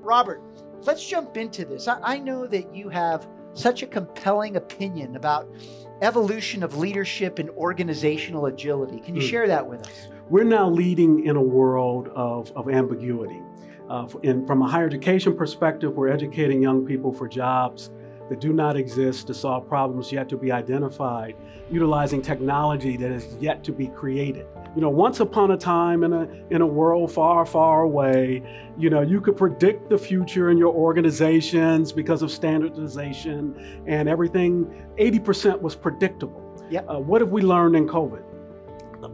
Robert, let's jump into this. I know that you have such a compelling opinion about evolution of leadership and organizational agility. Can you share that with us? We're now leading in a world of ambiguity. From a higher education perspective, we're educating young people for jobs that do not exist, to solve problems yet to be identified, utilizing technology that is yet to be created. Once upon a time in a world far, far away, you could predict the future in your organizations because of standardization and everything. 80% was predictable. Yep. What have we learned in COVID?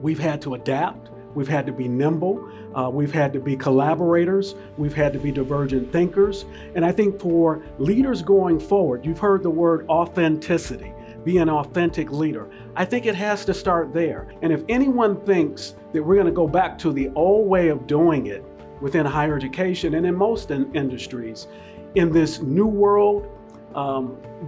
We've had to adapt. We've had to be nimble. We've had to be collaborators. We've had to be divergent thinkers. And I think for leaders going forward, you've heard the word authenticity, be an authentic leader. I think it has to start there. And if anyone thinks that we're going to go back to the old way of doing it within higher education and in most industries, in this new world,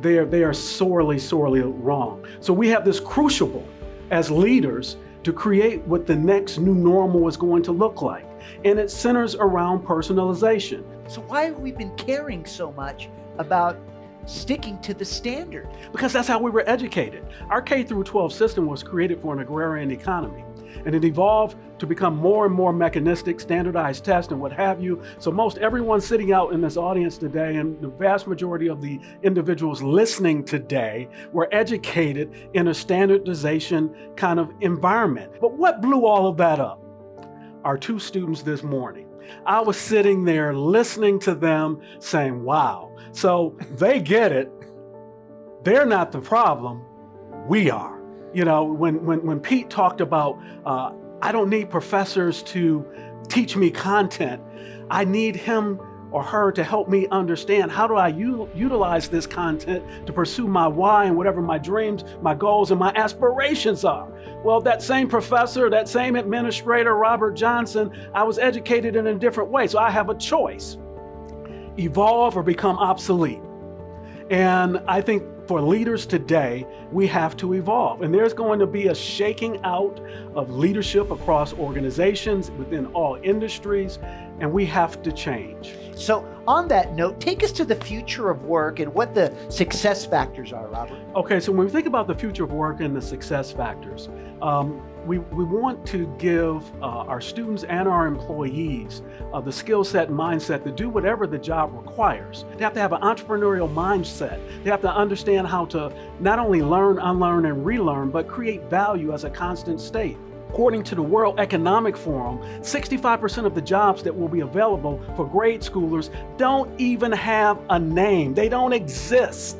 they are sorely, sorely wrong. So we have this crucible as leaders to create what the next new normal is going to look like. And it centers around personalization. So why have we been caring so much about sticking to the standard? Because that's how we were educated. Our K through 12 system was created for an agrarian economy. And it evolved to become more and more mechanistic, standardized tests and what have you. So most everyone sitting out in this audience today, and the vast majority of the individuals listening today, were educated in a standardization kind of environment. But what blew all of that up? Our two students this morning. I was sitting there listening to them saying, wow. So they get it. They're not the problem. We are. When Pete talked about, I don't need professors to teach me content. I need him or her to help me understand how do I utilize this content to pursue my why and whatever my dreams, my goals, and my aspirations are. Well, that same professor, that same administrator, Robert Johnson, I was educated in a different way. So I have a choice: evolve or become obsolete. And I think for leaders today, we have to evolve. And there's going to be a shaking out of leadership across organizations within all industries, and we have to change. So on that note, take us to the future of work and what the success factors are, Robert. Okay, so when we think about the future of work and the success factors, we want to give our students and our employees the skill set and mindset to do whatever the job requires. They have to have an entrepreneurial mindset. They have to understand how to not only learn, unlearn, and relearn, but create value as a constant state. According to the World Economic Forum, 65% of the jobs that will be available for grade schoolers don't even have a name. They don't exist.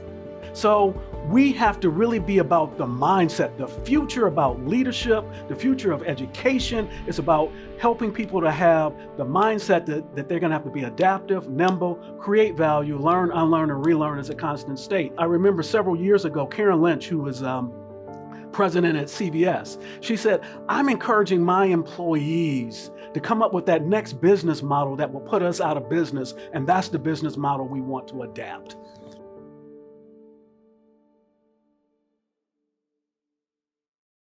So we have to really be about the mindset, the future about leadership, the future of education. It's about helping people to have the mindset that they're gonna have to be adaptive, nimble, create value, learn, unlearn, and relearn as a constant state. I remember several years ago, Karen Lynch, who was president at CVS, she said, I'm encouraging my employees to come up with that next business model that will put us out of business, and that's the business model we want to adapt.